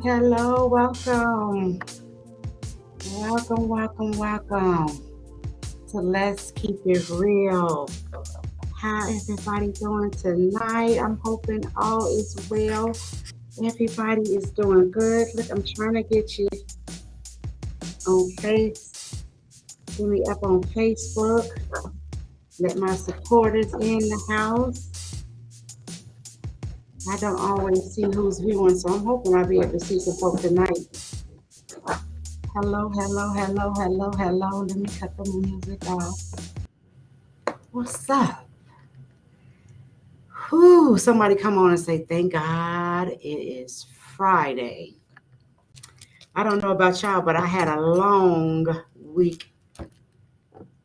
Hello, welcome. Welcome to Let's Keep It Real. How everybody doing tonight? I'm hoping all is well. Everybody is doing good. Look, I'm trying to get you on get me up on Facebook. Let my supporters in the house. I don't always see who's viewing, so I'm hoping I'll be able to see some folks tonight. Hello. Let me cut the music off. What's up? Whew, somebody come on and say, thank God it is Friday. I don't know about y'all, but I had a long week.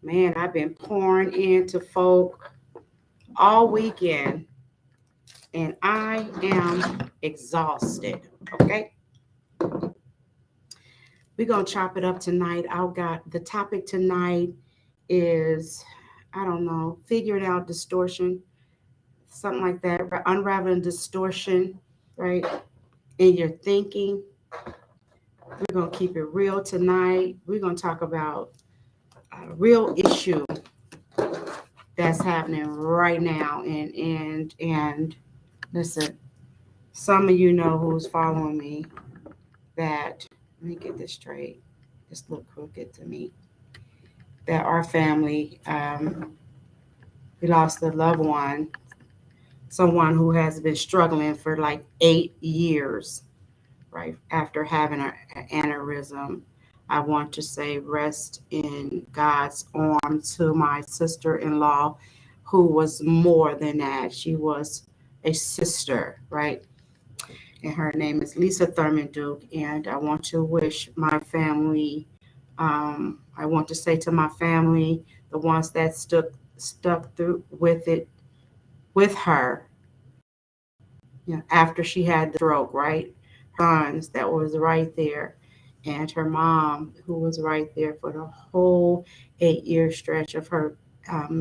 Man, I've been pouring into folk all weekend, and I am exhausted. Okay. We're going to chop it up tonight. I've got the topic tonight is, I don't know, figuring out distortion, something like that, unraveling distortion, right, in your thinking. We're going to keep it real tonight. We're going to talk about a real issue that's happening right now. And listen, some of you know who's following me that, let me get this straight. This look crooked to me. That our family, we lost a loved one, someone who has been struggling for like 8 years, right, after having an aneurysm. I want to say rest in God's arms to my sister-in-law, who was more than that. She was a sister, right? And her name is Lisa Thurman Duke. And I want to wish my family, I want to say to my family, the ones that stuck through with it with her, after she had the stroke, right? Sons that was right there, and her mom who was right there for the whole 8 year stretch of her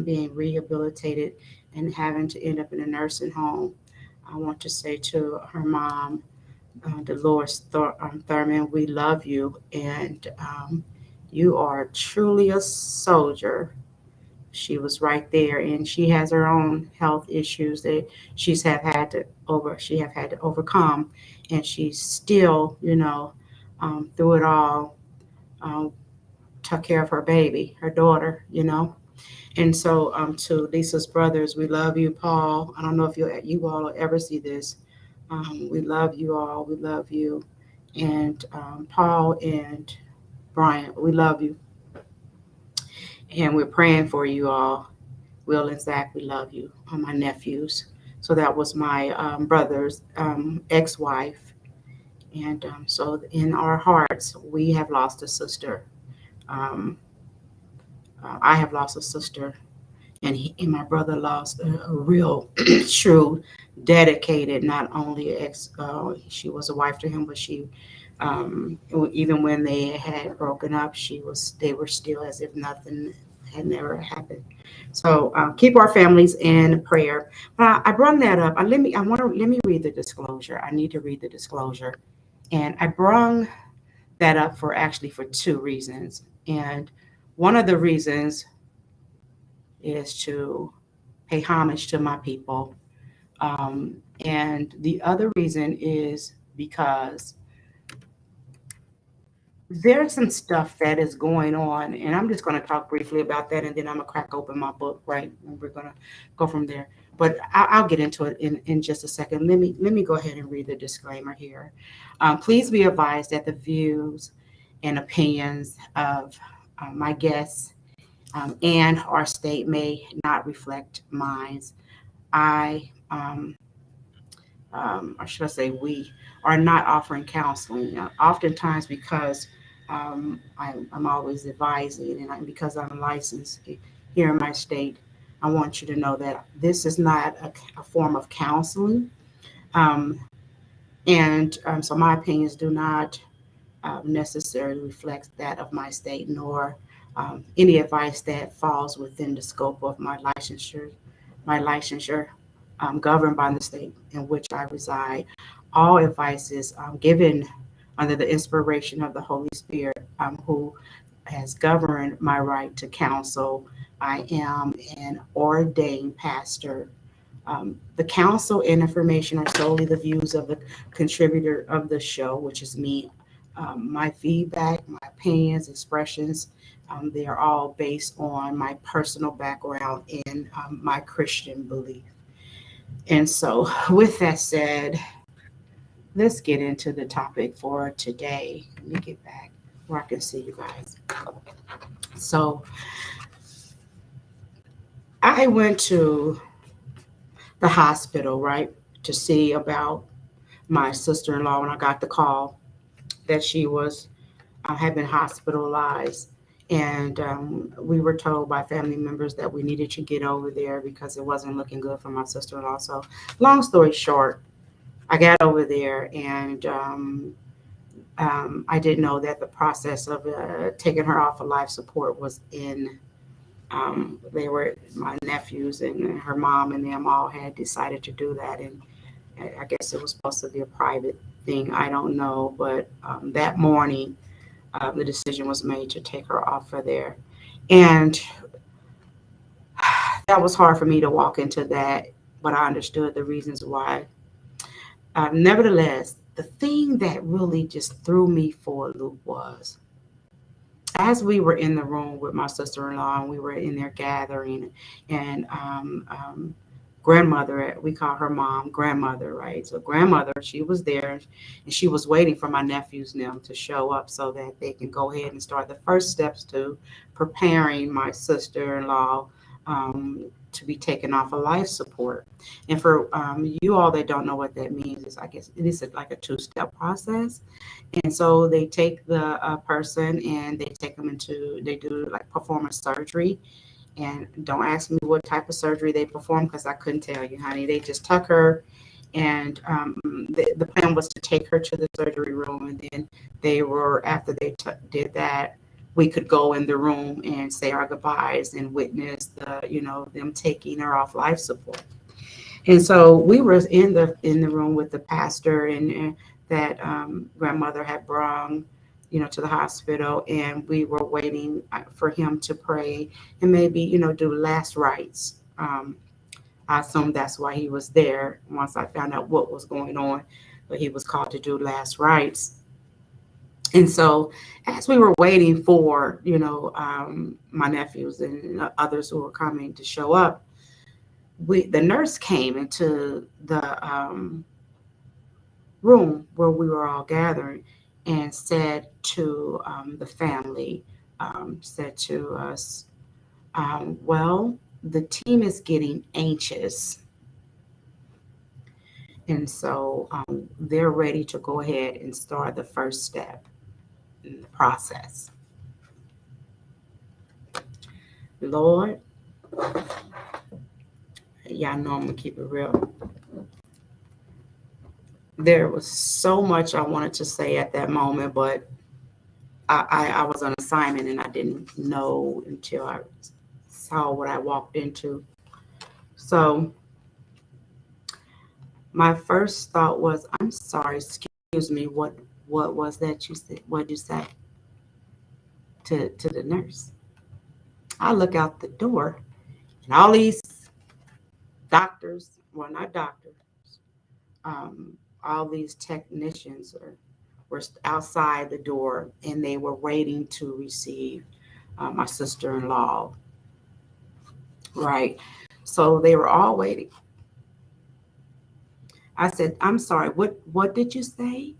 being rehabilitated and having to end up in a nursing home. I want to say to her mom, Dolores Thurman, we love you, and you are truly a soldier. She was right there, and she has her own health issues that she have had to overcome, and she's still, through it all, um, took care of her baby, her daughter, And so, to Lisa's brothers, we love you, Paul. I don't know if you all will ever see this. We love you all. We love you, and Paul and Brian, we love you, and we're praying for you all. Will and Zach, we love you. My nephews. So that was my brother's ex-wife, and so in our hearts, we have lost a sister. Um, I have lost a sister, and my brother lost a real, true, dedicated. Not only she was a wife to him, but she, even when they had broken up, they were still as if nothing had never happened. So keep our families in prayer. But I brought that up. Let me read the disclosure. I need to read the disclosure, and I brung that up for two reasons. And one of the reasons is to pay homage to my people. And the other reason is because there's some stuff that is going on, and I'm just going to talk briefly about that, and then I'm going to crack open my book, right? And we're going to go from there. But I'll get into it in just a second. Let me go ahead and read the disclaimer here. Please be advised that the views and opinions of my guests and our state may not reflect mine. I or should I say we, are not offering counseling. Oftentimes, because I'm always advising, and because I'm licensed here in my state, I want you to know that this is not a form of counseling. Um, and so my opinions do not necessarily reflects that of my state, nor any advice that falls within the scope of my licensure. My licensure governed by the state in which I reside. All advice is given under the inspiration of the Holy Spirit, who has governed my right to counsel. I am an ordained pastor. The counsel and information are solely the views of the contributor of the show, which is me. My feedback, my opinions, expressions, they are all based on my personal background and my Christian belief. And so, with that said, let's get into the topic for today. Let me get back where I can see you guys. So, I went to the hospital, right, to see about my sister in law when I got the call that she was had been hospitalized. And we were told by family members that we needed to get over there because it wasn't looking good for my sister in law. So, long story short, I got over there, and I didn't know that the process of taking her off of life support was in. They were my nephews and her mom and them all had decided to do that, and I guess it was supposed to be a private thing. I don't know, but that morning the decision was made to take her off of there, and that was hard for me to walk into that. But I understood the reasons why. Nevertheless, the thing that really just threw me for a loop was as we were in the room with my sister-in-law and we were in there gathering, and grandmother, we call her mom grandmother, right? So grandmother, she was there, and she was waiting for my nephews now to show up so that they can go ahead and start the first steps to preparing my sister-in-law to be taken off of life support. And for you all that don't know what that means, is I guess it is like a two-step process. And so they take the person and they take them into, they do like perform a surgery. And don't ask me what type of surgery they perform because I couldn't tell you, honey. They just tuck her, and the plan was to take her to the surgery room, and then they were after they did that, we could go in the room and say our goodbyes and witness the them taking her off life support. And so we were in the room with the pastor and that grandmother had brought, to the hospital, and we were waiting for him to pray and maybe, do last rites. I assume that's why he was there once I found out what was going on, but he was called to do last rites. And so, as we were waiting for, my nephews and others who were coming to show up, the nurse came into the room where we were all gathering and said to the family, said to us, well, the team is getting anxious. And so they're ready to go ahead and start the first step in the process. Lord, y'all know I'm going to keep it real. There was so much I wanted to say at that moment, but I was on assignment and I didn't know until I saw what I walked into. So my first thought was, I'm sorry, excuse me, what was that you said? What did you say to the nurse? I look out the door and all these doctors, well, not doctors, all these technicians were outside the door, and they were waiting to receive my sister-in-law, right? So they were all waiting. I said, I'm sorry, what did you say?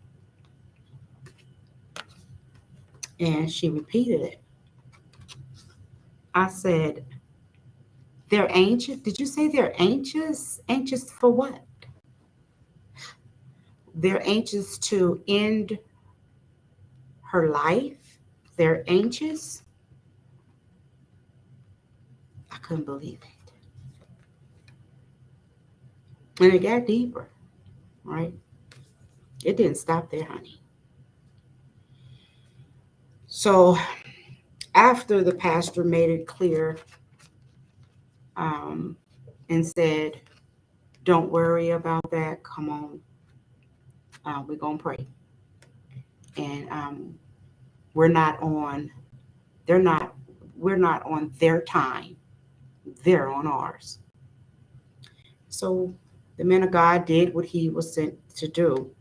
And she repeated it. I said, they're anxious. Did you say they're anxious? Anxious for what? They're anxious to end her life. They're anxious. I couldn't believe it. And it got deeper, right? It didn't stop there, honey. So after the pastor made it clear um, and said, don't worry about that. Come on. We're going to pray. And we're not on, they're not, we're not on their time. They're on ours. So the man of God did what he was sent to do.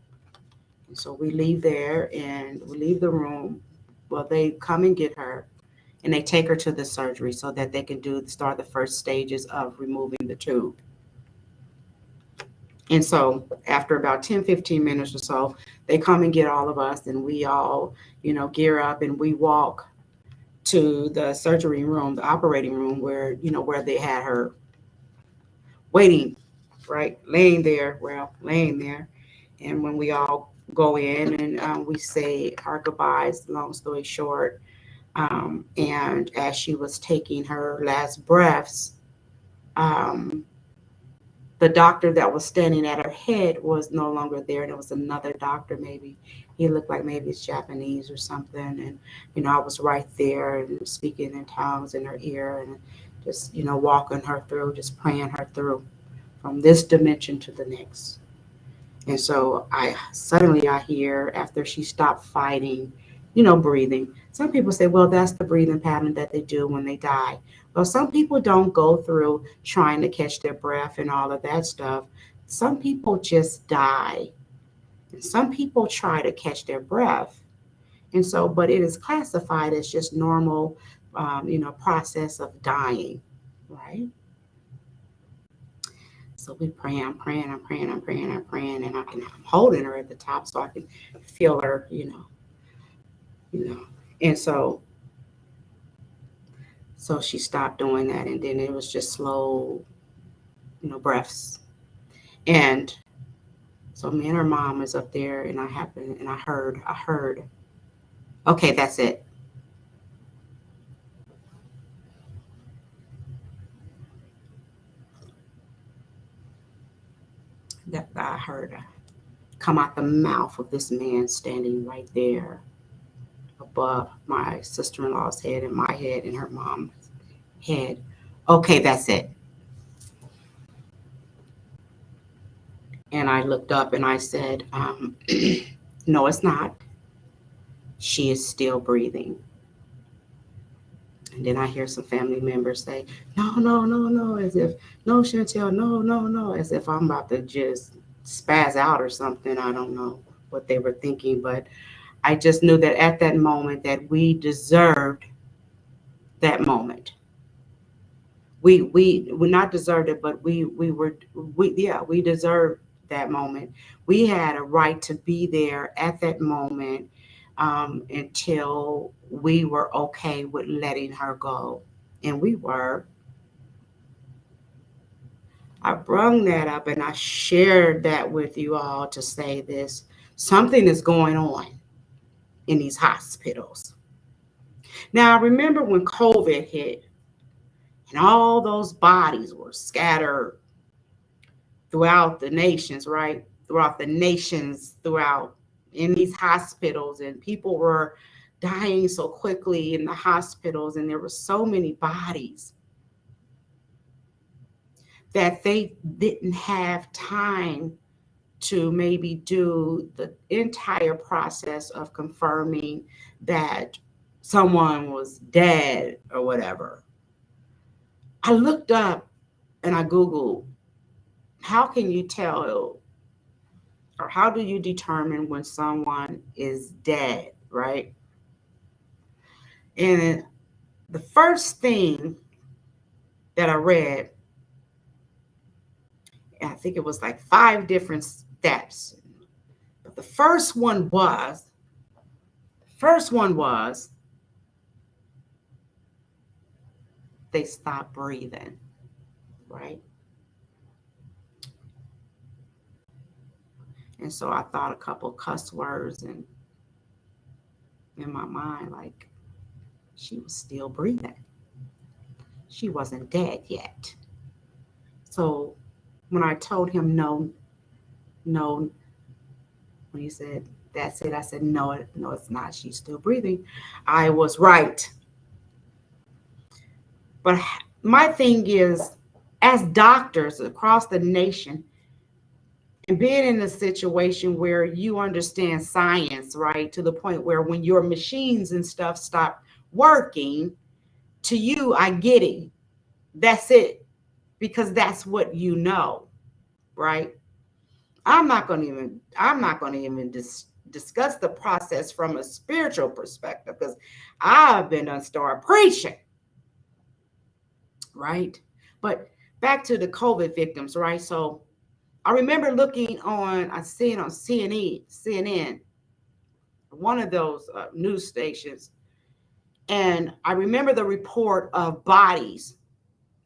And so we leave there and we leave the room. Well, they come and get her and they take her to the surgery so that they can start the first stages of removing the tube. And so after about 10-15 minutes or so, they come and get all of us and we all, gear up and we walk to the surgery room, the operating room where they had her waiting, right? Laying there. And when we all go in and we say our goodbyes, long story short, and as she was taking her last breaths, um, the doctor that was standing at her head was no longer there, and it was another doctor. Maybe he looked like maybe it's Japanese or something, and I was right there and speaking in tongues in her ear and just walking her through, just praying her through from this dimension to the next. And so I hear after she stopped fighting, breathing. Some people say, well, that's the breathing pattern that they do when they die. Well, some people don't go through trying to catch their breath and all of that stuff. Some people just die. And some people try to catch their breath. And so, but it is classified as just normal, process of dying, right? So we pray, I'm praying, and I'm holding her at the top so I can feel her, you know. And so she stopped doing that, and then it was just slow, breaths. And so me and her mom is up there, and I heard, okay, that's it. That I heard come out the mouth of this man standing right there above my sister-in-law's head and my head and her mom's head. Okay, that's it. And I looked up and I said, no, it's not. She is still breathing. And then I hear some family members say, no, no, no, no, as if, no, Chantell, no, no, no, as if I'm about to just spaz out or something. I don't know what they were thinking, but I just knew that at that moment that we deserved that moment. We not deserved it, but we deserved that moment. We had a right to be there at that moment until we were okay with letting her go, and we were. I brung that up and I shared that with you all to say this: something is going on in these hospitals. Now, I remember when COVID hit and all those bodies were scattered throughout the nations, right? Throughout in these hospitals, and people were dying so quickly in the hospitals, and there were so many bodies that they didn't have time to maybe do the entire process of confirming that someone was dead or whatever. I looked up and I Googled, how can you tell or how do you determine when someone is dead, right? And the first thing that I read, I think it was like 5 different steps. But the first one was they stopped breathing, right? And so I thought a couple cuss words and in my mind, like she was still breathing. She wasn't dead yet. So when I told him no, no, when he said that's it, I said no, no, it's not. She's still breathing. I was right. But my thing is, as doctors across the nation, and being in a situation where you understand science, right, to the point where when your machines and stuff stop working, to you, I get it. That's it, because that's what you know, right? I'm not going to even discuss the process from a spiritual perspective because I've been done start preaching, right? But back to the COVID victims, right? So I remember I seen on CNN, one of those news stations, and I remember the report of bodies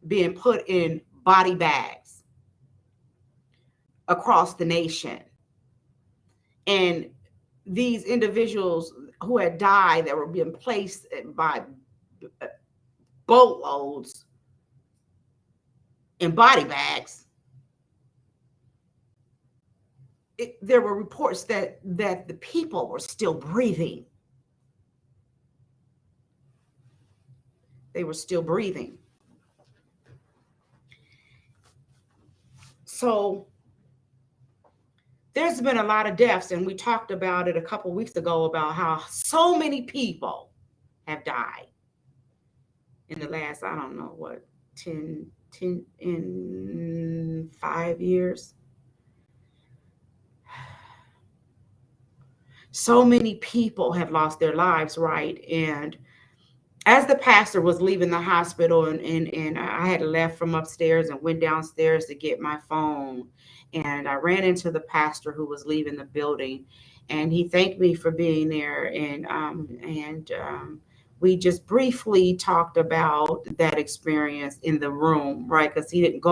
being put in body bags across the nation. And these individuals who had died that were being placed by boatloads in body bags, there were reports that the people were still breathing. They were still breathing. So there's been a lot of deaths, and we talked about it a couple weeks ago about how so many people have died in the last, I don't know what, 10 in 5 years. So many people have lost their lives, right? And as the pastor was leaving the hospital, and I had left from upstairs and went downstairs to get my phone, and I ran into the pastor who was leaving the building, and he thanked me for being there, and we just briefly talked about that experience in the room, right? Because he didn't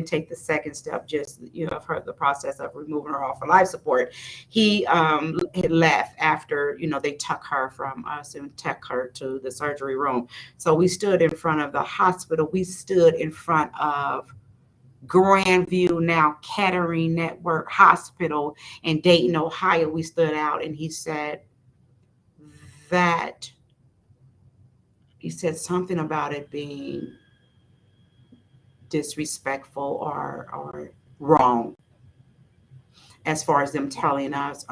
take the second step, just, I've heard the process of removing her off of life support. He had left after, they took her from us and took her to the surgery room. So we stood in front of the hospital. We stood in front of Grandview, now Kettering Network Hospital in Dayton, Ohio. We stood out, and that he said something about it being disrespectful or wrong, as far as them telling us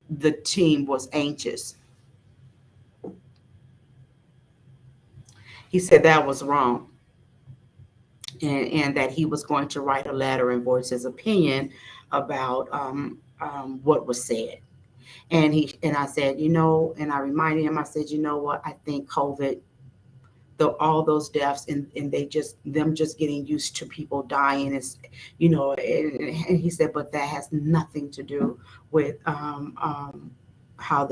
the team was anxious. He said that was wrong, and that he was going to write a letter and voice his opinion about what was said. And I said, and I reminded him, I said, you know what, I think COVID, all those deaths, and them just getting used to people dying is, and he said, but that has nothing to do with how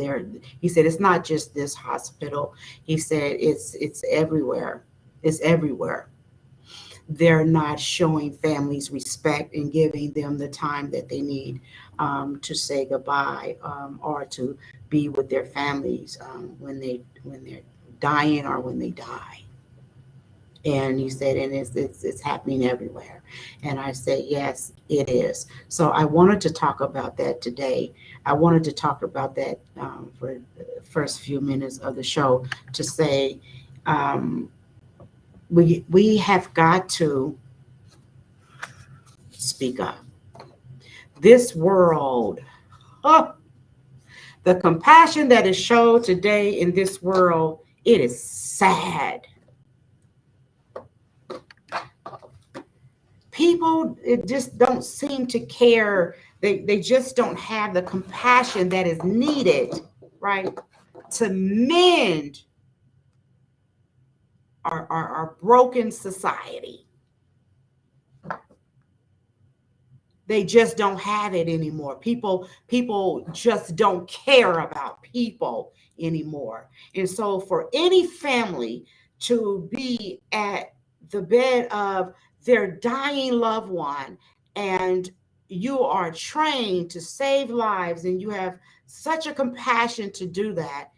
he said, it's not just this hospital. He said, it's everywhere. It's everywhere. They're not showing families respect and giving them the time that they need to say goodbye, or to be with their families when they're dying or when they die. And he said, and it's happening everywhere. And I said, yes, it is. So I wanted to talk about that today. I wanted to talk about that for the first few minutes of the show, to say we have got to speak up. This world, the compassion that is shown today in this world, it is sad. People just don't seem to care. They just don't have the compassion that is needed, right, to mend our broken society. They just don't have it anymore. People just don't care about people anymore. And so for any family to be at the bed of their dying loved one, and you are trained to save lives, and you have such a compassion to do that,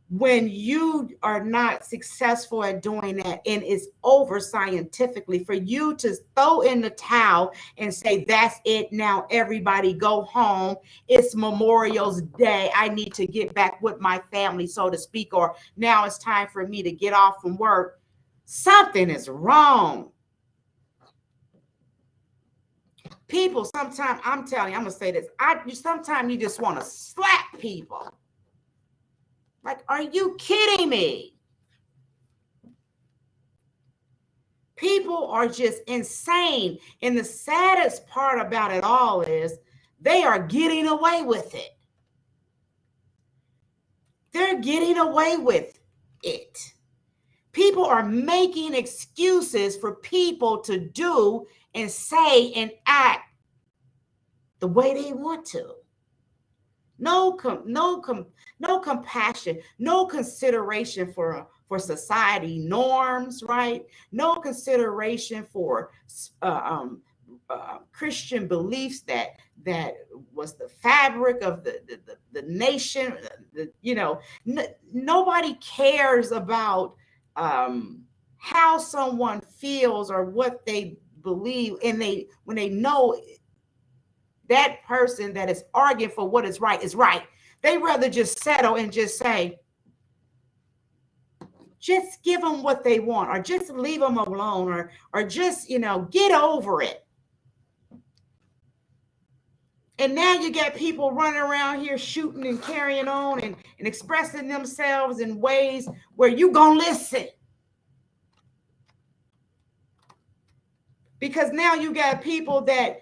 when you are not successful at doing that and it's over scientifically, for you to throw in the towel and say, that's it now, everybody go home, it's Memorial's Day, I need to get back with my family, so to speak, or now it's time for me to get off from work, something is wrong. People, sometimes, I'm telling you, I'm gonna say this, sometimes you just want to slap people. Like, are you kidding me? People are just insane. And the saddest part about it all is they are getting away with it. They're getting away with it. People are making excuses for people to do and say and act the way they want to. No compassion, no consideration for society norms, right? No consideration for Christian beliefs that was the fabric of the nation. Nobody cares about how someone feels or what they believe, and when they know that person that is arguing for what is right, they rather just settle and just say, just give them what they want, or just leave them alone, or just, get over it. And now you got people running around here shooting and carrying on and expressing themselves in ways where you gonna listen. Because now you got people that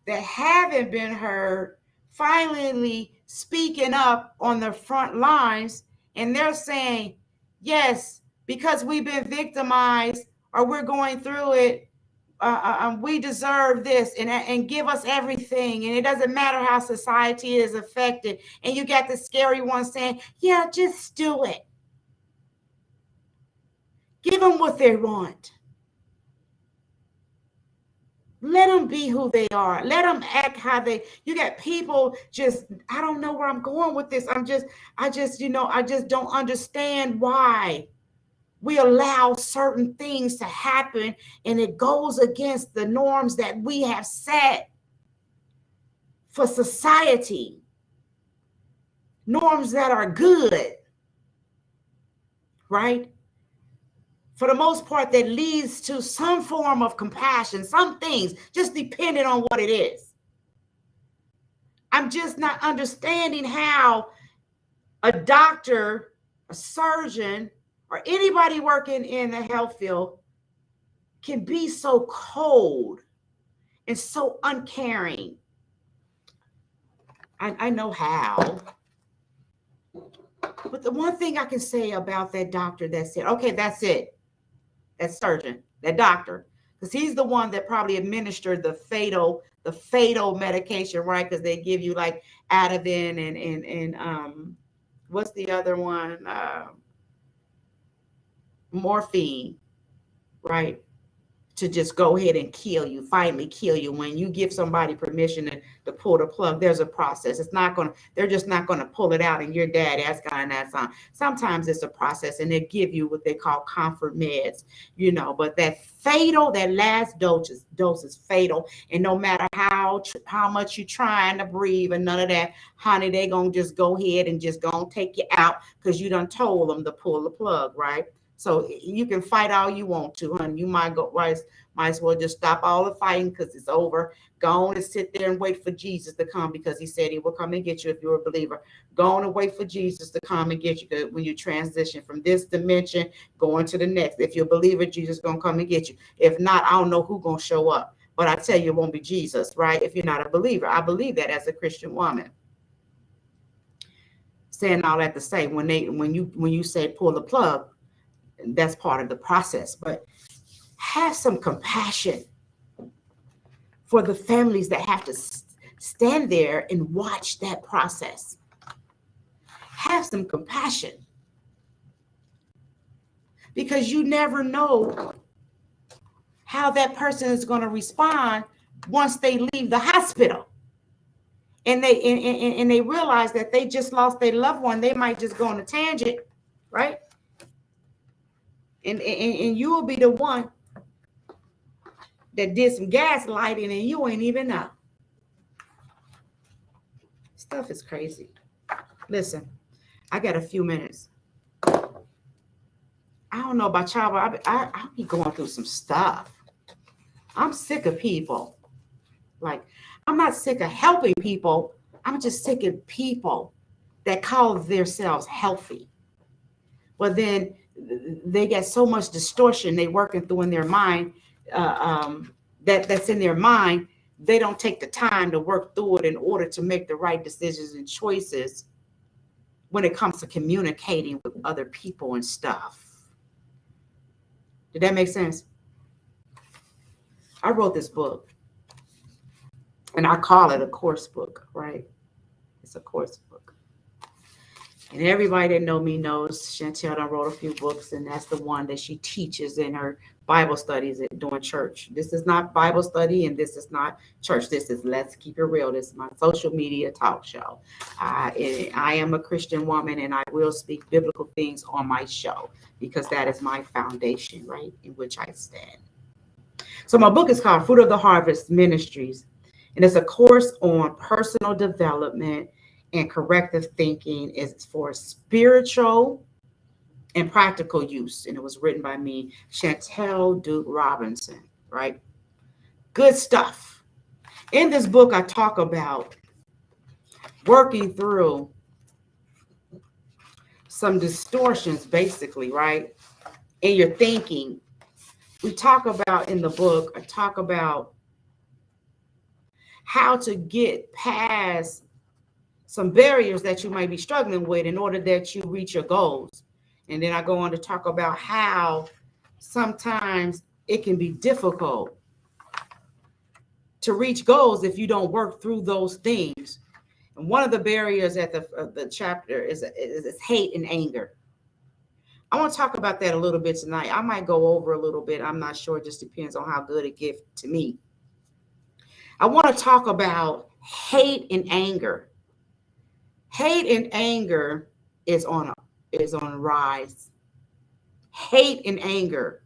haven't been heard finally speaking up on the front lines, and they're saying, yes, because we've been victimized or we're going through it, we deserve this, and give us everything, and it doesn't matter how society is affected. And you got the scary one saying, yeah, just do it. Give them what they want. Let them be who they are. Let them act how you got people just, I don't know where I'm going with this. I just don't understand why we allow certain things to happen, and it goes against the norms that we have set for society. Norms that are good, right? For the most part, that leads to some form of compassion, some things, just depending on what it is. I'm just not understanding how a doctor, a surgeon, or anybody working in the health field can be so cold and so uncaring. I know how. But the one thing I can say about that doctor that said, okay, that's it. That surgeon, that doctor, because he's the one that probably administered the fatal medication, right? Because they give you like Ativan and what's the other one? Morphine, right? To just go ahead and finally kill you. When you give somebody permission to pull the plug, there's a process. They're just not going to pull it out and you're dead. That's kind of that song. Sometimes it's a process, and they give you what they call comfort meds, but that last dose is fatal. And no matter how much you're trying to breathe and none of that, honey, they going to just go ahead and just go and take you out because you done told them to pull the plug, right? So you can fight all you want to, honey. You might as well just stop all the fighting because it's over. Go on and sit there and wait for Jesus to come, because he said he will come and get you if you're a believer. Go on and wait for Jesus to come and get you when you transition from this dimension going to the next. If you're a believer, Jesus is going to come and get you. If not, I don't know who's going to show up. But I tell you, it won't be Jesus, right? If you're not a believer. I believe that as a Christian woman. Saying all that to say, when you say pull the plug, that's part of the process. But have some compassion for the families that have to stand there and watch that process. Have some compassion, because you never know how that person is going to respond once they leave the hospital. And they realize that they just lost their loved one. They might just go on a tangent, right? And you will be the one that did some gaslighting and you ain't even know. Stuff is crazy. Listen, I got a few minutes. I don't know about y'all, but I'll be going through some stuff. I'm sick of people. Like, I'm not sick of helping people. I'm just sick of people that call themselves healthy. But then they get so much distortion they working through in their mind, that's in their mind. They don't take the time to work through it in order to make the right decisions and choices when it comes to communicating with other people and stuff. Did that make sense? I wrote this book. And I call it a course book, right? It's a course book. And everybody that know me knows Chantell done wrote a few books, and that's the one that she teaches in her Bible studies during church. This is not Bible study, and this is not church. This is Let's Keep It Real. This is my social media talk show. I am a Christian woman, and I will speak biblical things on my show because that is my foundation, right, in which I stand. So my book is called Fruit of the Harvest Ministries. And it's a course on personal development and corrective thinking. It's for spiritual and practical use. And it was written by me, Chantell Duke-Robinson, right? Good stuff. In this book, I talk about working through some distortions, basically, right? In your thinking. We talk about in the book, I talk about how to get past some barriers that you might be struggling with in order that you reach your goals. And then I go on to talk about how sometimes it can be difficult to reach goals if you don't work through those things. And one of the barriers at the chapter is hate and anger. I want to talk about that a little bit tonight. I might go over a little bit. I'm not sure. It just depends on how good it gets to me. I want to talk about hate and anger. Hate and anger is on a rise. Hate and anger.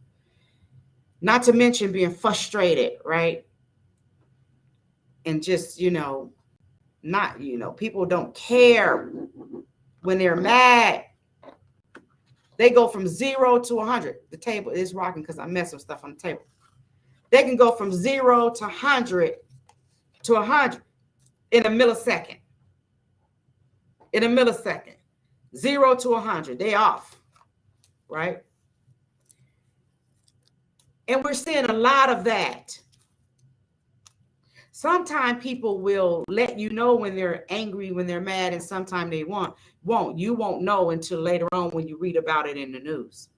Not to mention being frustrated, right? And just, people don't care when they're mad. They go from 0 to 100. The table is rocking because I messed some stuff on the table. They can go from 0 to 100 to 100 in a millisecond. In a millisecond. 0 to 100. They off. Right? And we're seeing a lot of that. Sometimes people will let you know when they're angry, when they're mad, and sometimes they won't. You won't know until later on when you read about it in the news.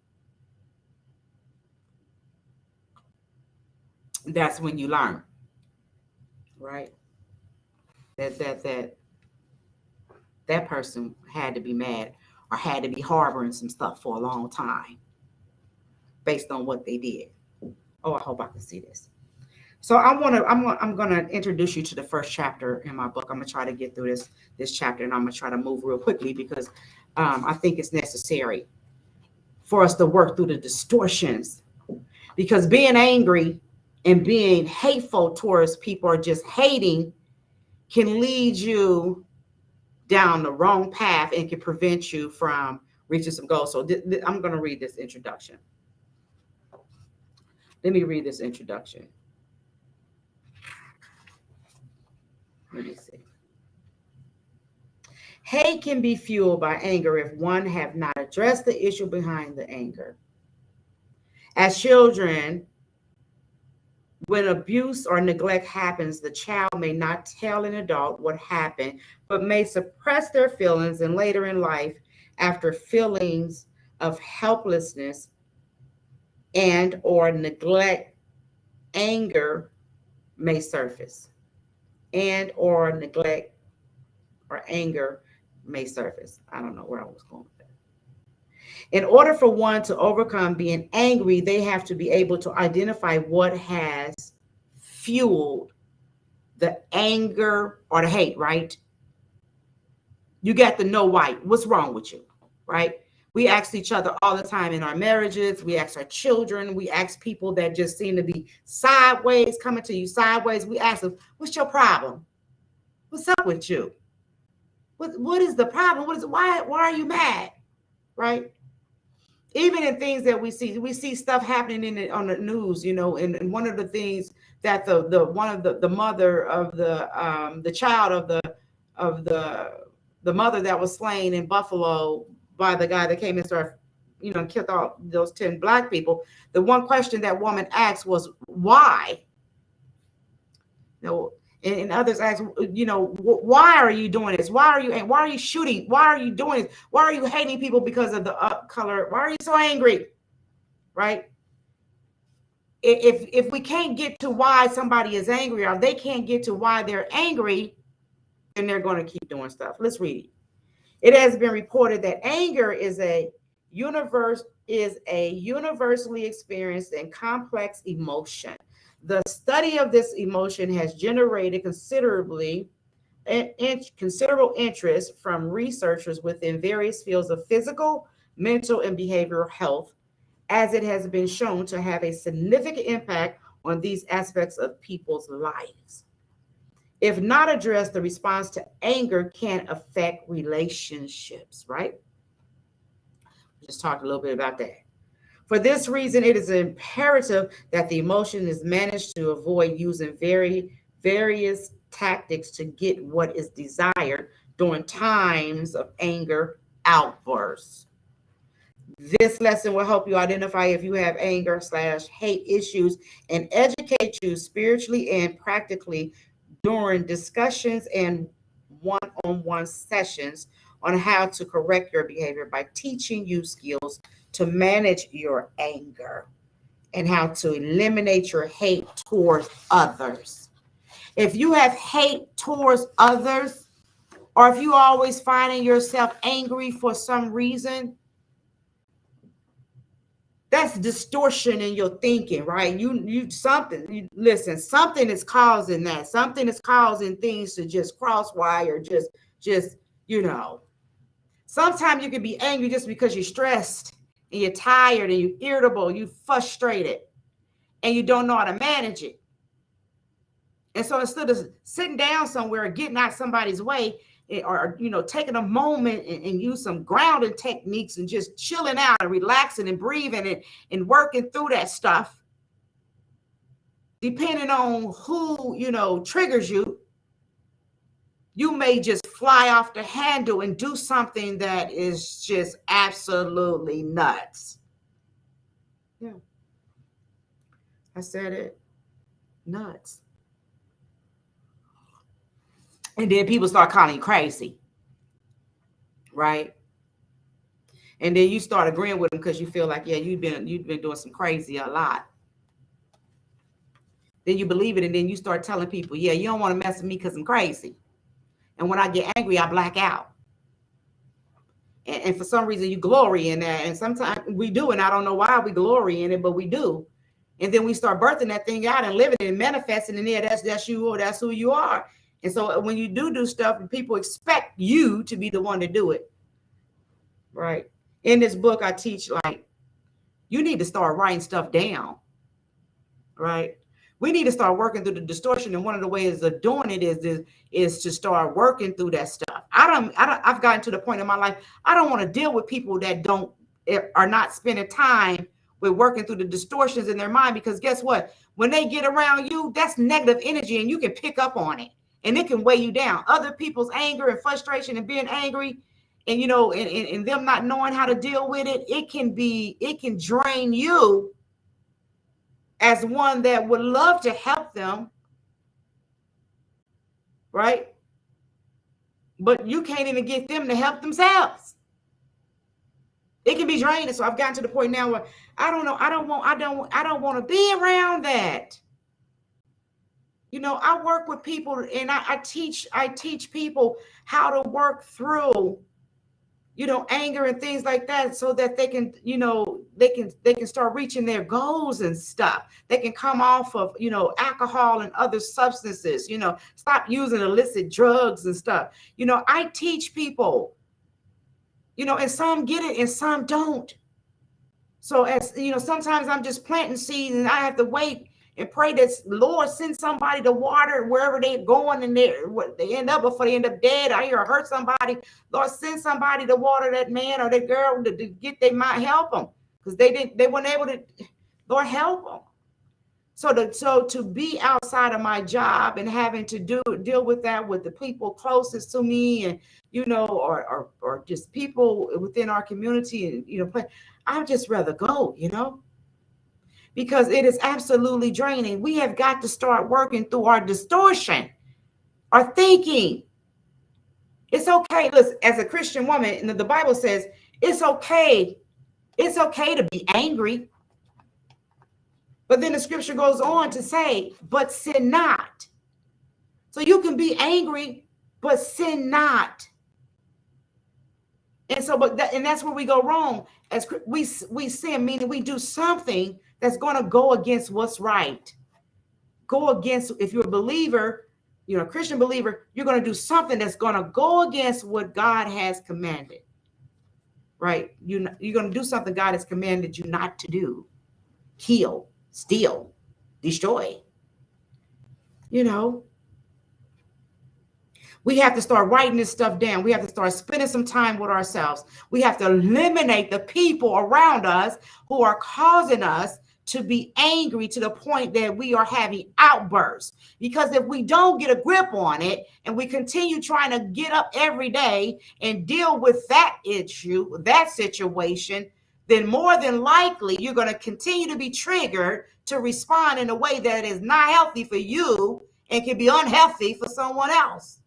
That's when you learn, right? That person had to be mad or had to be harboring some stuff for a long time based on what they did. Oh, I hope I can see this. So I'm gonna introduce you to the first chapter in my book. I'm gonna try to get through this chapter, and I'm gonna try to move real quickly because I think it's necessary for us to work through the distortions. Because being angry and being hateful towards people or just hating can lead you down the wrong path and can prevent you from reaching some goals. So I'm going to read this introduction. Let me read this introduction. Let me see. Hate can be fueled by anger if one have not addressed the issue behind the anger. As children, when abuse or neglect happens, the child may not tell an adult what happened, but may suppress their feelings, and later in life, after feelings of helplessness and or neglect, anger may surface. And or neglect or anger may surface. I don't know where I was going with that. In order for one to overcome being angry, they have to be able to identify what has fueled the anger or the hate, right? You got to know why. What's wrong with you, right? We ask each other all the time in our marriages. We ask our children. We ask people that just seem to be sideways, coming to you sideways. We ask them, what's your problem? What's up with you? What is the problem? Why are you mad? Right? Even in things that we see stuff happening on the news, and one of the things that the mother of the child of the mother that was slain in Buffalo by the guy that came and started, killed all those 10 Black people. The one question that woman asked was, why? And others ask, why are you doing this? Why are you shooting? Why are you doing this? Why are you hating people because of the color? Why are you so angry? Right? If we can't get to why somebody is angry, or they can't get to why they're angry, then they're going to keep doing stuff. Let's read it. It has been reported that anger is a universally experienced and complex emotion. The study of this emotion has generated considerable interest from researchers within various fields of physical, mental, and behavioral health, as it has been shown to have a significant impact on these aspects of people's lives. If not addressed, the response to anger can affect relationships, right? We just talked a little bit about that. For this reason, it is imperative that the emotion is managed to avoid using various tactics to get what is desired during times of anger outbursts. This lesson will help you identify if you have anger/hate issues and educate you spiritually and practically during discussions and one-on-one sessions on how to correct your behavior by teaching you skills to manage your anger and how to eliminate your hate towards others. If you have hate towards others, or if you always finding yourself angry for some reason, that's distortion in your thinking, right? Listen, something is causing that. Something is causing things to just crosswire, just. Sometimes you can be angry just because you're stressed and you're tired and you're irritable, you're frustrated, and you don't know how to manage it. And so instead of sitting down somewhere and getting out somebody's way, or taking a moment and use some grounding techniques and just chilling out and relaxing and breathing and working through that stuff, depending on who triggers you, you may just fly off the handle and do something that is just absolutely nuts. Yeah, I said it. Nuts. And then people start calling you crazy, right? And then you start agreeing with them because you feel like, yeah, you've been doing some crazy a lot. Then you believe it, and then you start telling people, yeah, you don't want to mess with me because I'm crazy. And when I get angry, I black out. And for some reason, you glory in that. And sometimes we do, and I don't know why we glory in it, but we do. And then we start birthing that thing out and living it and manifesting in there. That's you, or that's who you are. And so when you do stuff, people expect you to be the one to do it. Right. In this book, I teach, like, you need to start writing stuff down. Right. We need to start working through the distortion. And one of the ways of doing it is to start working through that stuff. I I've gotten to the point in my life, I don't want to deal with people that are not spending time with working through the distortions in their mind, because guess what? When they get around you, that's negative energy and you can pick up on it and it can weigh you down. Other people's anger and frustration and being angry and, and them not knowing how to deal with it, it can drain you as one that would love to help them, right? But you can't even get them to help themselves. It can be draining. So I've gotten to the point now where I don't want to be around that. I work with people and I teach people how to work through, anger and things like that, so that they can, they can start reaching their goals and stuff. They can come off of, alcohol and other substances, stop using illicit drugs and stuff. I teach people, and some get it and some don't. So as sometimes I'm just planting seeds and I have to wait and pray that Lord send somebody to water wherever they're going, and they end up before they end up dead or hurt somebody. Lord, send somebody to water that man or that girl to get, they might help them because they weren't able to. Lord, help them. So to be outside of my job and having to deal with that with the people closest to me, and or just people within our community, and I'd just rather go, because it is absolutely draining. We have got to start working through our distortion, our thinking. It's okay. Listen, as a Christian woman, and the Bible says it's okay. It's okay to be angry. But then the scripture goes on to say, but sin not. So you can be angry, but sin not. And so, and that's where we go wrong. As we sin, meaning we do something that's going to go against what's right. Go against, if you're a believer, a Christian believer, you're going to do something that's going to go against what God has commanded. Right? You're going to do something God has commanded you not to do. Kill, steal, destroy. We have to start writing this stuff down. We have to start spending some time with ourselves. We have to eliminate the people around us who are causing us to be angry to the point that we are having outbursts. Because if we don't get a grip on it and we continue trying to get up every day and deal with that issue, that situation, then more than likely you're going to continue to be triggered to respond in a way that is not healthy for you and can be unhealthy for someone else.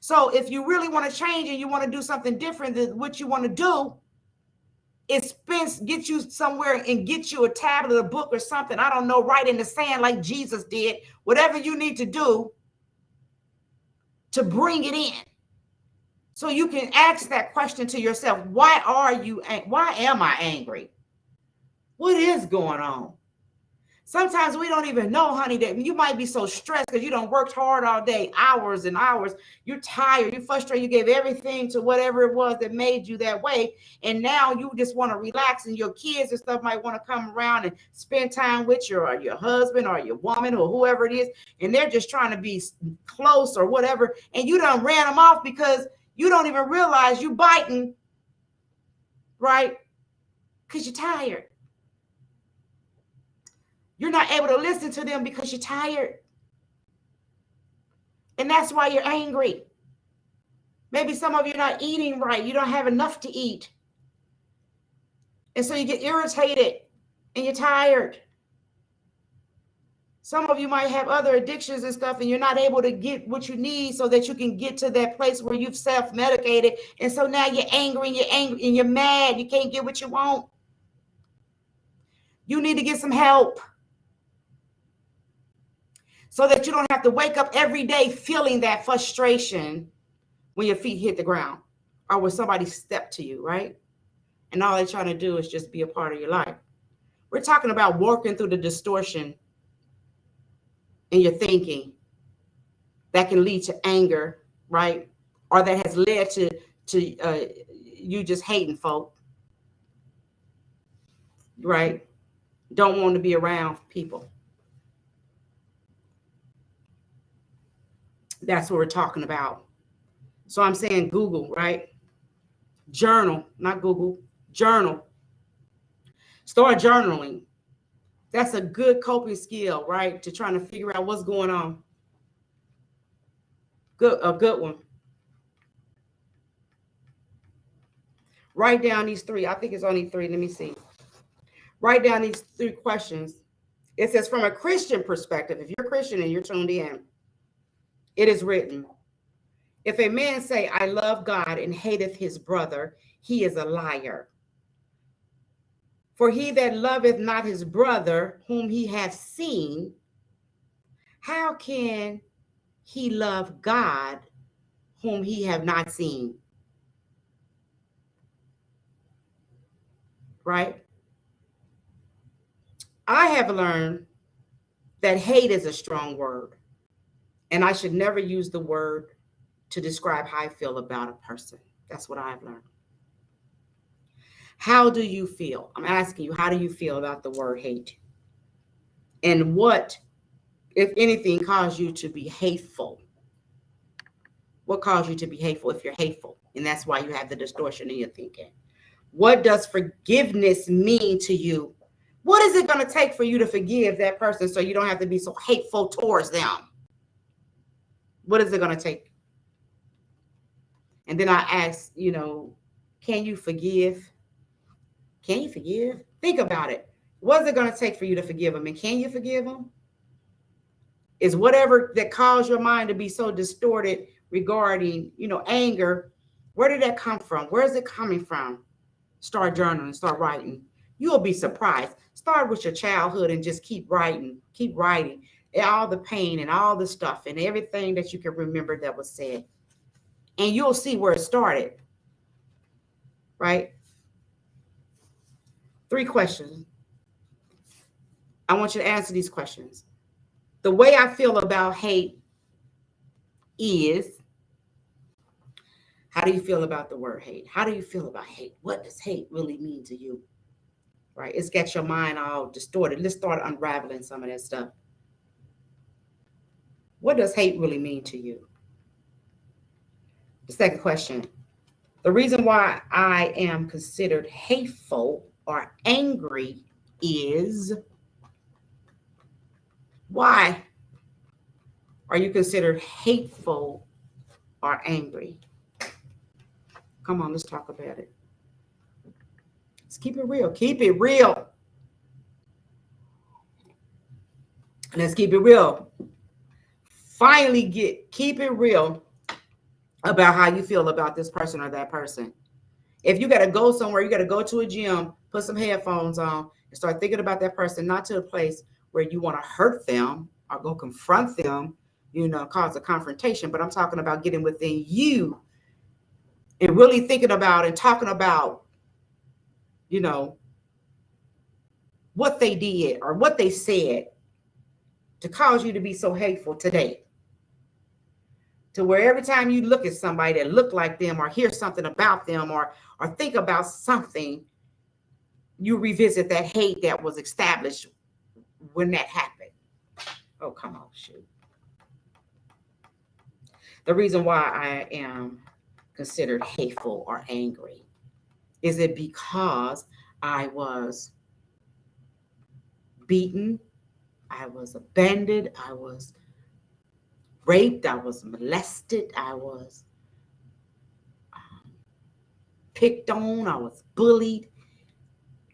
So if you really want to change and you want to do something different, than what you want to do is get you somewhere and get you a tablet, a book or something, I don't know, write in the sand like Jesus did, whatever you need to do to bring it in. So you can ask that question to yourself. Why am I angry? What is going on? Sometimes we don't even know, honey, that you might be so stressed because you don't worked hard all day, hours and hours. You're tired, you're frustrated, you gave everything to whatever it was that made you that way. And now you just want to relax, and your kids and stuff might want to come around and spend time with you, or your husband or your woman or whoever it is. And they're just trying to be close or whatever. And you done ran them off because you don't even realize you biting, right? Because you're tired. You're not able to listen to them because you're tired. And that's why you're angry. Maybe some of you are not eating right. You don't have enough to eat. And so you get irritated and you're tired. Some of you might have other addictions and stuff, and you're not able to get what you need so that you can get to that place where you've self-medicated. And so now you're angry and you're mad. You can't get what you want. You need to get some help, so that you don't have to wake up every day feeling that frustration when your feet hit the ground or when somebody stepped to you, right? And all they're trying to do is just be a part of your life. We're talking about working through the distortion in your thinking that can lead to anger, right? Or that has led to you just hating folk, right? Don't want to be around people. That's what we're talking about. So I'm saying Google, right? Journal, not Google, journal. Start journaling. That's a good coping skill, right? To trying to figure out what's going on. A good one. Write down these three. I think it's only three. Let me see. Write down these three questions. It says, from a Christian perspective, if you're a Christian and you're tuned in, it is written, if a man say, I love God and hateth his brother, he is a liar. For he that loveth not his brother whom he hath seen, how can he love God whom he have not seen? Right? I have learned that hate is a strong word, and I should never use the word to describe how I feel about a person. That's what I've learned. How do you feel? I'm asking you, how do you feel about the word hate? And what, if anything, caused you to be hateful? What caused you to be hateful if you're hateful? And that's why you have the distortion in your thinking. What does forgiveness mean to you? What is it going to take for you to forgive that person so you don't have to be so hateful towards them? What is it going to take? And then I ask, can you forgive? Can you forgive? Think about it. What is it going to take for you to forgive them? And can you forgive them? Is whatever that caused your mind to be so distorted regarding, anger, where did that come from? Where is it coming from? Start journaling, start writing. You'll be surprised. Start with your childhood and just keep writing, all the pain and all the stuff and everything that you can remember that was said. And you'll see where it started, right? 3 questions. I want you to answer these questions. The way I feel about hate is, how do you feel about the word hate? How do you feel about hate? What does hate really mean to you? Right? It's got your mind all distorted. Let's start unraveling some of that stuff. What does hate really mean to you? The second question, the reason why I am considered hateful or angry is, why are you considered hateful or angry? Come on, let's talk about it. Let's keep it real. Keep it real. Let's keep it real. Finally keep it real about how you feel about this person or that person. If you got to go somewhere, you got to go to a gym, put some headphones on, and start thinking about that person, not to a place where you want to hurt them or go confront them, cause a confrontation. But I'm talking about getting within you and really thinking about and talking about, what they did or what they said to cause you to be so hateful today. To where every time you look at somebody that look like them or hear something about them or think about something, you revisit that hate that was established when that happened. Oh, come on, shoot. The reason why I am considered hateful or angry, is it because I was beaten, I was abandoned, I was raped, I was molested, I was picked on, I was bullied?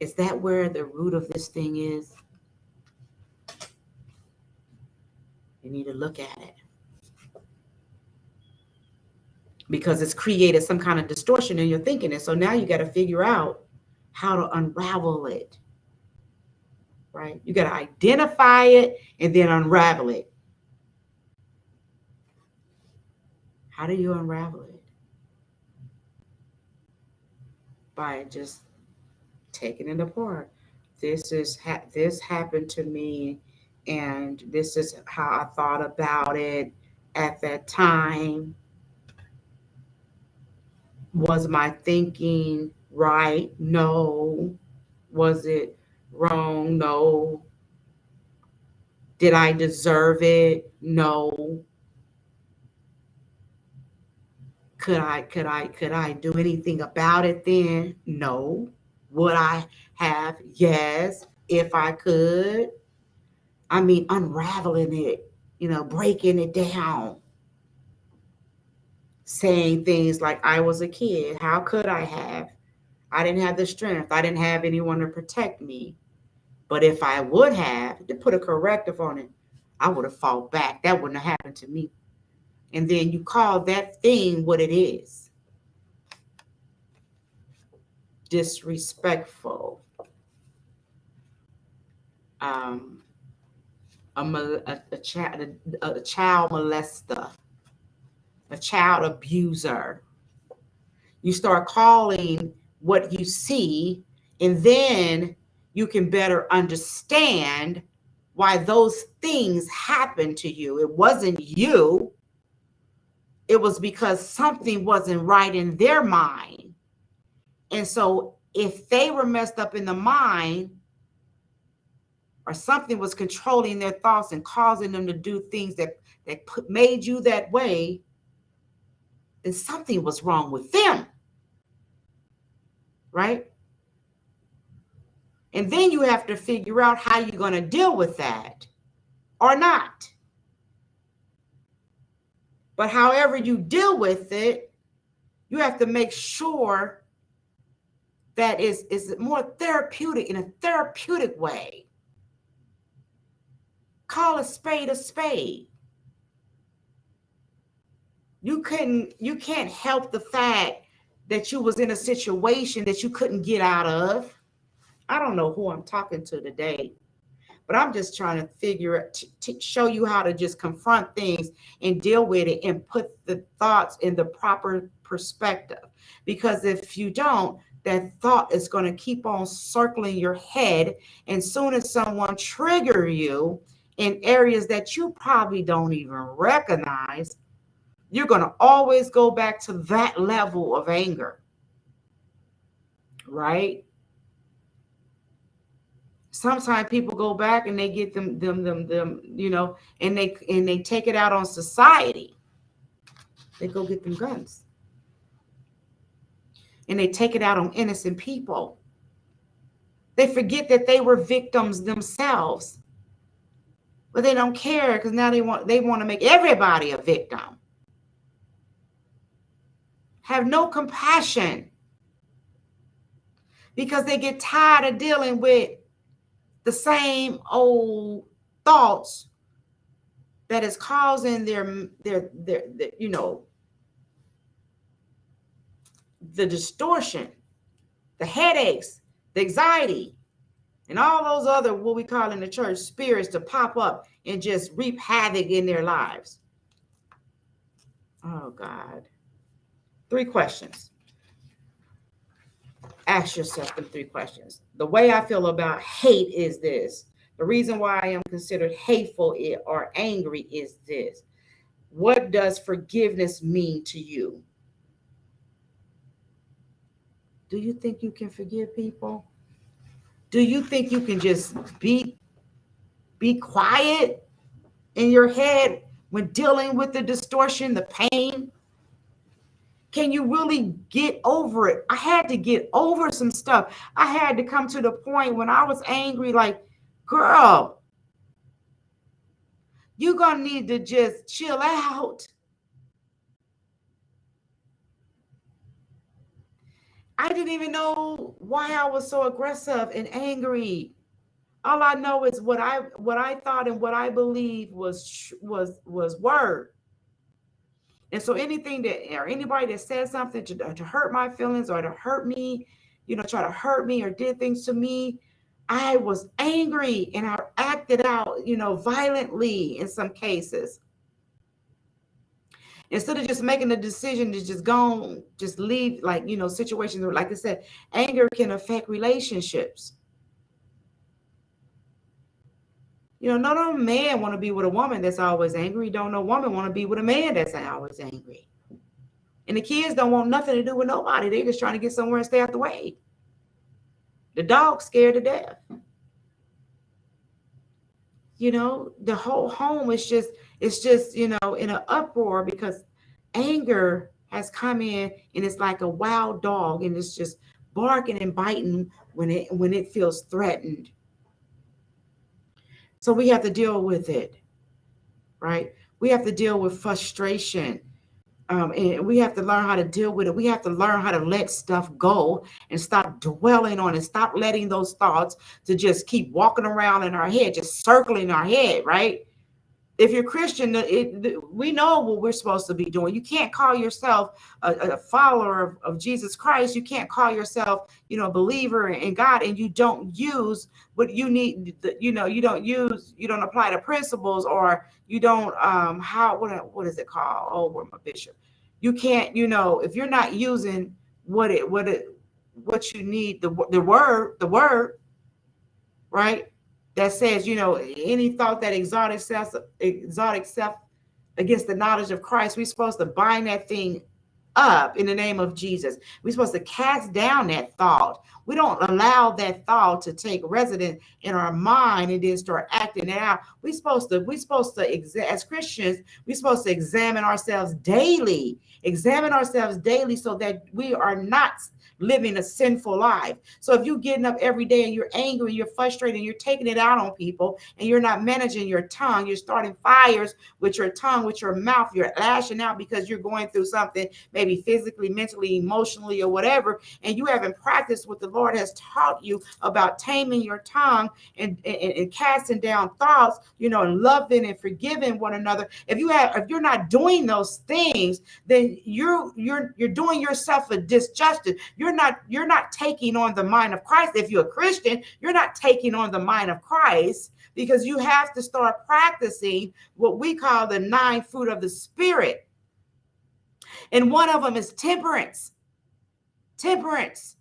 Is that where the root of this thing is? You need to look at it. Because it's created some kind of distortion in your thinking. And so now you got to figure out how to unravel it. Right? You got to identify it and then unravel it. How do you unravel it? By just taking it apart. This happened to me, and this is how I thought about it at that time. Was my thinking right? No. Was it wrong? No. Did I deserve it? No. Could I do anything about it then? No. Would I have? Yes, if I could. I mean, unraveling it, breaking it down, saying things like, I was a kid. How could I have? I didn't have the strength. I didn't have anyone to protect me. But if I would have, to put a corrective on it, I would have fought back. That wouldn't have happened to me. And then you call that thing what it is: disrespectful, um, a child molester, a child abuser. You start calling what you see, and then you can better understand why those things happened to you. It wasn't you, it was because something wasn't right in their mind. And so, if they were messed up in the mind, or something was controlling their thoughts and causing them to do things that made you that way, then something was wrong with them, right? And then you have to figure out how you're going to deal with that or not. But however you deal with it, you have to make sure that is more therapeutic, in a therapeutic way. Call a spade a spade. You can't help the fact that you was in a situation that you couldn't get out of. I don't know who I'm talking to today, but I'm just trying to figure it, to show you how to just confront things and deal with it and put the thoughts in the proper perspective. Because if you don't, that thought is going to keep on circling your head. And soon as someone trigger you in areas that you probably don't even recognize, you're going to always go back to that level of anger, right? Sometimes people go back and they get them, and they take it out on society. They go get them guns. And they take it out on innocent people. They forget that they were victims themselves. But they don't care, because now they want to make everybody a victim. Have no compassion, because they get tired of dealing with the same old thoughts that is causing their the distortion, the headaches, the anxiety, and all those other, what we call in the church, spirits to pop up and just reap havoc in their lives. Oh God. 3 questions. Ask yourself them 3 questions. The way I feel about hate is this. The reason why I am considered hateful or angry is this. What does forgiveness mean to you? Do you think you can forgive people? Do you think you can just be quiet in your head when dealing with the distortion, the pain? Can you really get over it? I had to get over some stuff. I had to come to the point when I was angry, like, girl, you're going to need to just chill out. I didn't even know why I was so aggressive and angry. All I know is what I thought and what I believed was word. And so anything that, or anybody that said something to hurt my feelings or to hurt me, try to hurt me or did things to me, I was angry and I acted out, violently in some cases. Instead of just making the decision to just go, just leave, like, situations where, like I said, anger can affect relationships. No man want to be with a woman that's always angry. Don't no woman want to be with a man that's always angry. And the kids don't want nothing to do with nobody. They're just trying to get somewhere and stay out the way. The dog's scared to death. The whole home is just, in an uproar because anger has come in and it's like a wild dog and it's just barking and biting when it feels threatened. So we have to deal with it, right? We have to deal with frustration. And we have to learn how to deal with it. We have to learn how to let stuff go and stop dwelling on it. Stop letting those thoughts to just keep walking around in our head, just circling our head, right? If you're Christian, we know what we're supposed to be doing. You can't call yourself a follower of Jesus Christ. You can't call yourself, a believer in God, and you don't use what you need. You don't apply the principles, or you don't what is it called? Oh, we're my bishop. You can't, if you're not using what you need, the word, right? That says, any thought that exalt itself against the knowledge of Christ, we're supposed to bind that thing up in the name of Jesus. We're supposed to cast down that thought. We don't allow that thought to take residence in our mind and then start acting it out. As Christians, we're supposed to examine ourselves daily. Examine ourselves daily so that we are not living a sinful life. So if you're getting up every day and you're angry, you're frustrated, and you're taking it out on people, and you're not managing your tongue, you're starting fires with your tongue, with your mouth, you're lashing out because you're going through something, maybe physically, mentally, emotionally, or whatever, and you haven't practiced what the Lord has taught you about taming your tongue and casting down thoughts, and loving and forgiving one another. If you're not doing those things, then you're doing yourself a disjustice. You're not taking on the mind of Christ. If you're a Christian, you're not taking on the mind of Christ, because you have to start practicing what we call the 9 fruit of the Spirit. And one of them is temperance. Temperance.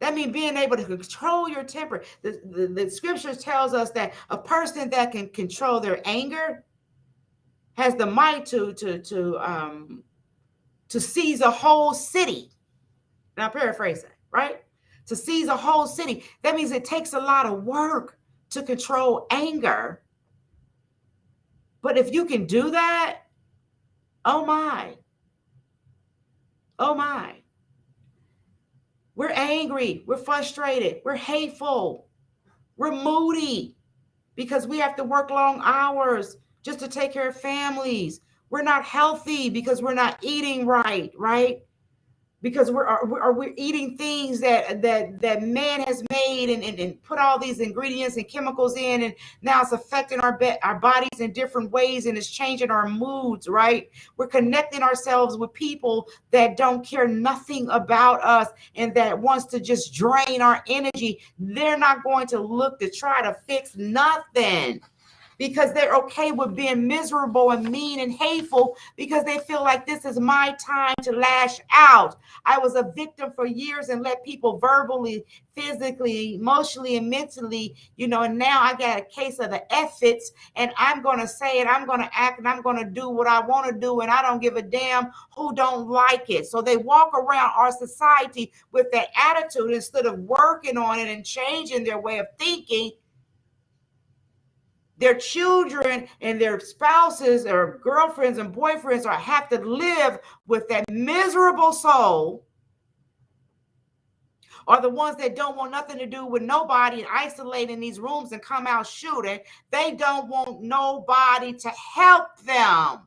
That means being able to control your temper. The scriptures tells us that a person that can control their anger has the might to seize a whole city. Now, paraphrasing, right? To seize a whole city. That means it takes a lot of work to control anger. But if you can do that, oh my. Oh my. We're angry. We're frustrated. We're hateful. We're moody because we have to work long hours just to take care of families. We're not healthy because we're not eating right, right? Because we're eating things that man has made and put all these ingredients and chemicals in, and now it's affecting our bodies in different ways, and it's changing our moods, right? We're connecting ourselves with people that don't care nothing about us and that wants to just drain our energy. They're not going to look to try to fix nothing, because they're okay with being miserable and mean and hateful, because they feel like this is my time to lash out. I was a victim for years and let people verbally, physically, emotionally, and mentally, and now I got a case of the ethics, and I'm going to say it, I'm going to act, and I'm going to do what I want to do, and I don't give a damn who don't like it. So they walk around our society with that attitude instead of working on it and changing their way of thinking. Their children and their spouses or girlfriends and boyfriends have to live with that miserable soul, or the ones that don't want nothing to do with nobody and isolate in these rooms and come out shooting. They don't want nobody to help them.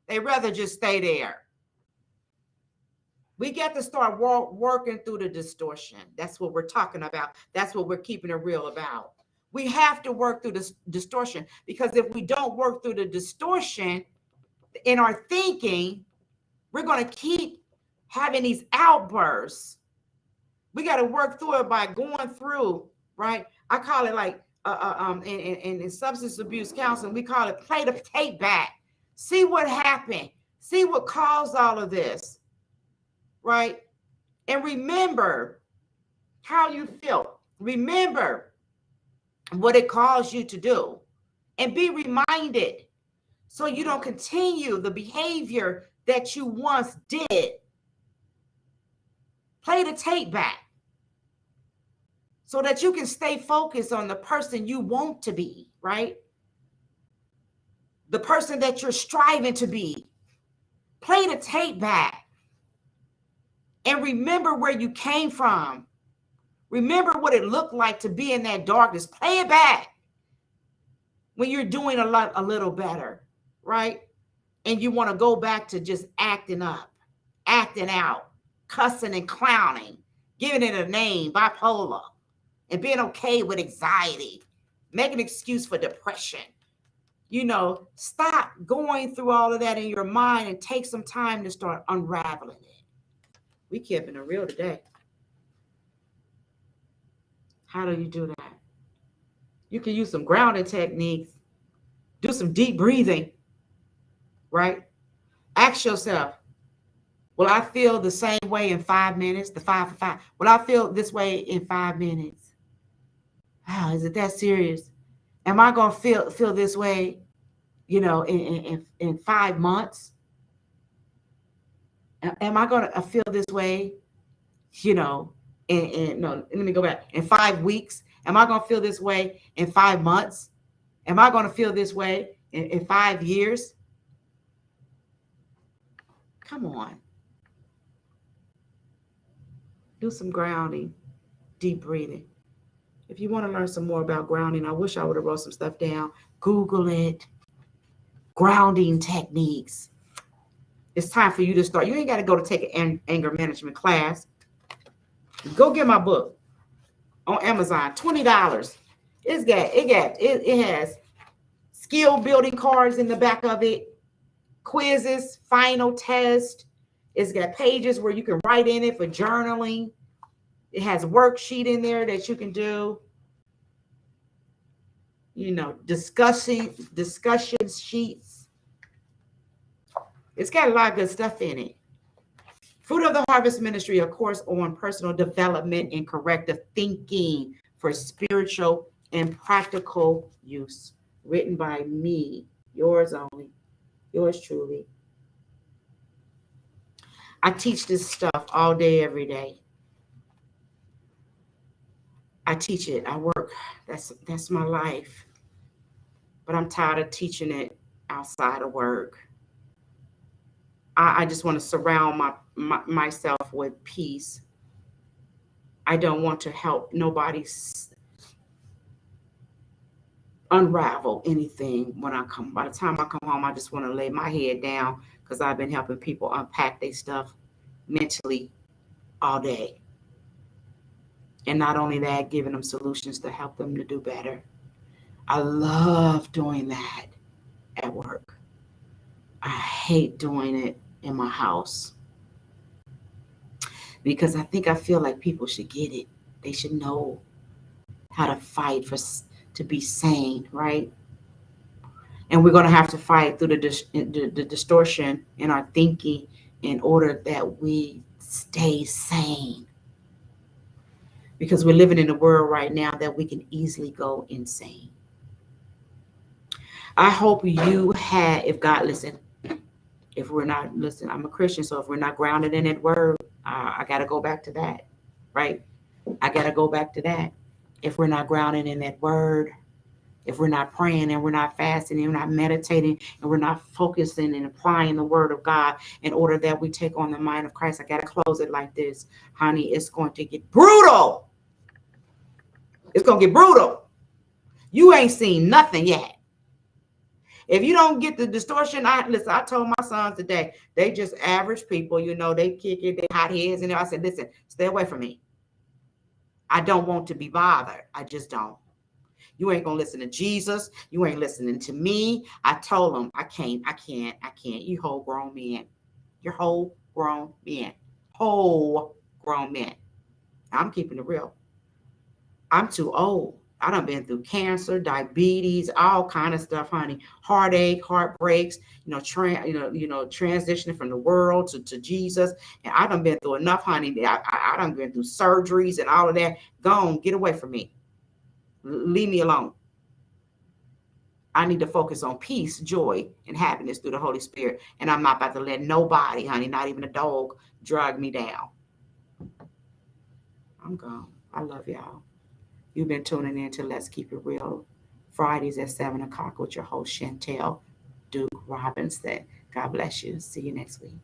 They rather just stay there. We got to start working through the distortion. That's what we're talking about. That's what we're keeping it real about. We have to work through this distortion, because if we don't work through the distortion in our thinking, we're going to keep having these outbursts. We got to work through it by going through, right? I call it like in substance abuse counseling, we call it play the tape back. See what happened. See what caused all of this, right? And remember how you feel. Remember what it caused you to do, and be reminded so you don't continue the behavior that you once did. Play the tape back so that you can stay focused on the person you want to be, right? The person that you're striving to be. Play the tape back. And remember where you came from. Remember what it looked like to be in that darkness. Play it back when you're doing a little better, right? And you want to go back to just acting up, acting out, cussing and clowning, giving it a name, bipolar, and being okay with anxiety, making an excuse for depression. Stop going through all of that in your mind and take some time to start unraveling it. We keeping it real today. How do you do that? You can use some grounding techniques, do some deep breathing, right? Ask yourself, will I feel the same way in 5 minutes? The 5 for 5. Will I feel this way in 5 minutes? Wow, is it that serious? Am I going to feel this way, in 5 months? Am I going to feel this way, no, let me go back. In 5 weeks? Am I going to feel this way in 5 months? Am I going to feel this way in 5 years? Come on. Do some grounding, deep breathing. If you want to learn some more about grounding, I wish I would have wrote some stuff down. Google it. Grounding techniques. It's time for you to start. You ain't got to go to take an anger management class. Go get my book on Amazon. $20. It has skill building cards in the back of it, quizzes, final test. It's got pages where you can write in it for journaling. It has a worksheet in there that you can do. Discussion sheets. It's got a lot of good stuff in it. Fruit of the Harvest Ministry, of course, on personal development and corrective thinking for spiritual and practical use. Written by me, yours only, yours truly. I teach this stuff all day, every day. I teach it. I work. That's my life. But I'm tired of teaching it outside of work. I just want to surround myself with peace. I don't want to help nobody unravel anything when I come. By the time I come home, I just want to lay my head down because I've been helping people unpack their stuff mentally all day. And not only that, giving them solutions to help them to do better. I love doing that at work. I hate doing it in my house because I feel like people should get it. They should know how to fight to be sane, right? And we're going to have to fight through the distortion in our thinking in order that we stay sane. Because we're living in a world right now that we can easily go insane. I hope if God listen, if we're not, listen, I'm a Christian, so if we're not grounded in that word, I got to go back to that, right? I got to go back to that. If we're not grounded in that word, if we're not praying and we're not fasting and we're not meditating and we're not focusing and applying the word of God in order that we take on the mind of Christ, I got to close it like this. Honey, it's going to get brutal. It's going to get brutal. You ain't seen nothing yet. If you don't get the distortion, I told my sons today, they just average people, they kick it, they hot heads. And I said, listen, stay away from me. I don't want to be bothered. I just don't. You ain't going to listen to Jesus. You ain't listening to me. I told them, I can't. You whole grown men. You're whole grown men. Whole grown men. I'm keeping it real. I'm too old. I done been through cancer, diabetes, all kind of stuff, honey. Heartache, heartbreaks, transitioning from the world to Jesus. And I done been through enough, honey. I done been through surgeries and all of that. Go on, get away from me. Leave me alone. I need to focus on peace, joy, and happiness through the Holy Spirit. And I'm not about to let nobody, honey, not even a dog, drag me down. I'm gone. I love y'all. You've been tuning in to Let's Keep It Real, Fridays at 7 o'clock with your host, Chantell Duke-Robinson. God bless you. See you next week.